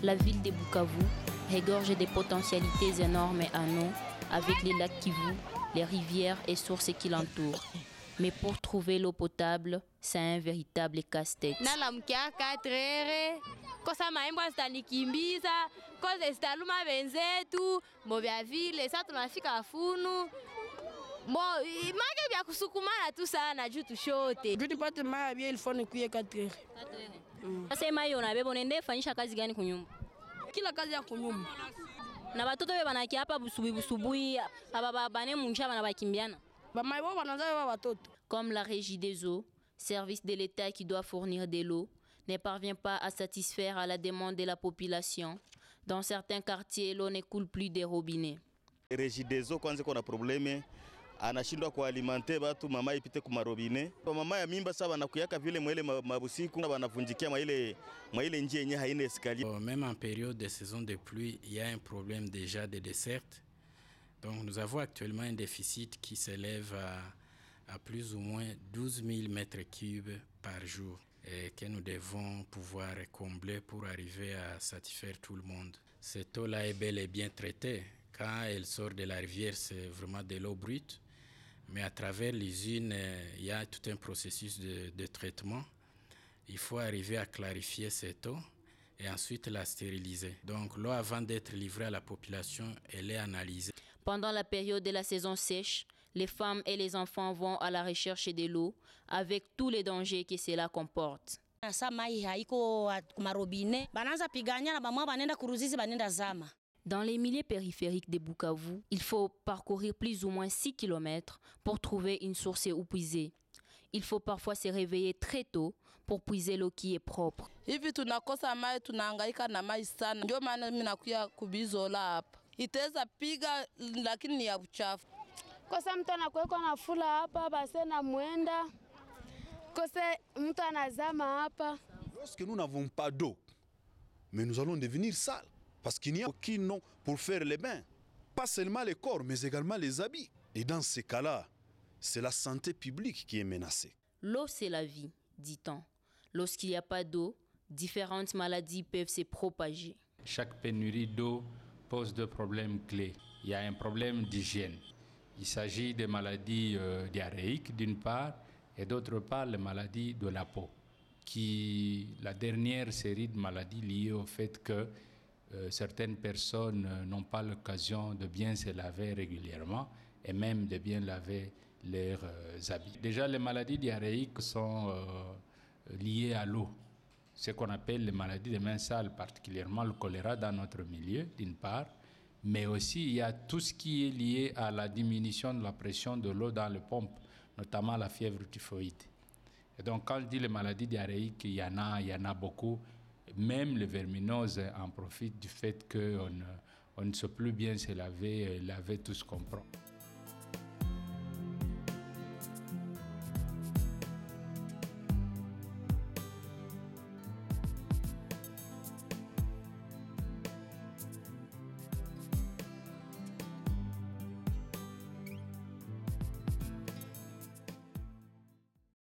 La ville de Bukavu regorge des potentialités énormes en eau, avec les lacs Kivu, les rivières et sources qui l'entourent. Mais pour trouver l'eau potable, c'est un véritable casse-tête. Nalamkia 4 heures, kosa maembo zitanikimbiza, kosa zitaluma wenzetu, mbovya vile, sasa tunafika Funu. Mange vya kusukumana tu sana juu tushote. Juu tupate maya bia ilifo nikuye 4 heures. Sasa mayo unabeba unaenda fanyisha kazi gani kunyumba? Kila kazi ya kunyumba. Na watoto wewe banakia hapa busubuhi aba bane munja bana bakimbiana. Bamaibo banaza watoto. Comme la Régie des eaux, service de l'État qui doit fournir de l'eau, ne parvient pas à satisfaire à la demande de la population. Dans certains quartiers, l'eau ne coule plus des robinets. Régie des eaux kwanza kuna probleme anashindwa kualimenter batu mama ipite ku marobine. Mama ya mimba sasa banakuyaka vile mwele mabusiku banavunjikia mwaile njia yenye haina escalier. Même en période de saison de pluie, il y a un problème déjà de desserte. Donc nous avons actuellement un déficit qui s'élève à plus ou moins 12 000 mètres cubes par jour et que nous devons pouvoir combler pour arriver à satisfaire tout le monde. Cette eau-là est bel et bien traitée. Quand elle sort de la rivière, c'est vraiment de l'eau brute. Mais à travers l'usine, il y a tout un processus de traitement. Il faut arriver à clarifier cette eau et ensuite la stériliser. Donc l'eau, avant d'être livrée à la population, elle est analysée. Pendant la période de la saison sèche, les femmes et les enfants vont à la recherche de l'eau avec tous les dangers que cela comporte. Dans les milieux périphériques de Bukavu, il faut parcourir plus ou moins 6 km pour trouver une source où puiser. Il faut parfois se réveiller très tôt pour puiser l'eau qui est propre. Hivi tunakosa mai, tunahangaika na mai sana. Ndio maana mimi nakuja kubizola hapa. Itaweza piga lakini ni ya uchafu. Kosa mtu anakuweka na fula hapa basi na mwenda. Kosa mtu anazama hapa. Lorsque nous n'avons pas d'eau, mais nous allons devenir sales. Parce qu'il n'y a aucune eau pour faire les bains. Pas seulement les corps, mais également les habits. Et dans ces cas-là, c'est la santé publique qui est menacée. L'eau, c'est la vie, dit-on. Lorsqu'il n'y a pas d'eau, différentes maladies peuvent se propager. Chaque pénurie d'eau pose deux problèmes clés. Il y a un problème d'hygiène. Il s'agit des maladies diarrhéiques d'une part, et d'autre part les maladies de la peau. La dernière série de maladies liées au fait que certaines personnes n'ont pas l'occasion de bien se laver régulièrement et même de bien laver leurs habits. Déjà, les maladies diarrhéiques sont liées à l'eau. Ce qu'on appelle les maladies des mains sales, particulièrement le choléra dans notre milieu, d'une part, mais aussi il y a tout ce qui est lié à la diminution de la pression de l'eau dans les pompes, notamment la fièvre typhoïde. Et donc, quand je dis les maladies diarrhéiques, il y en a beaucoup. Même les verminoses en profitent du fait qu'on ne sait plus bien se laver tout ce qu'on prend.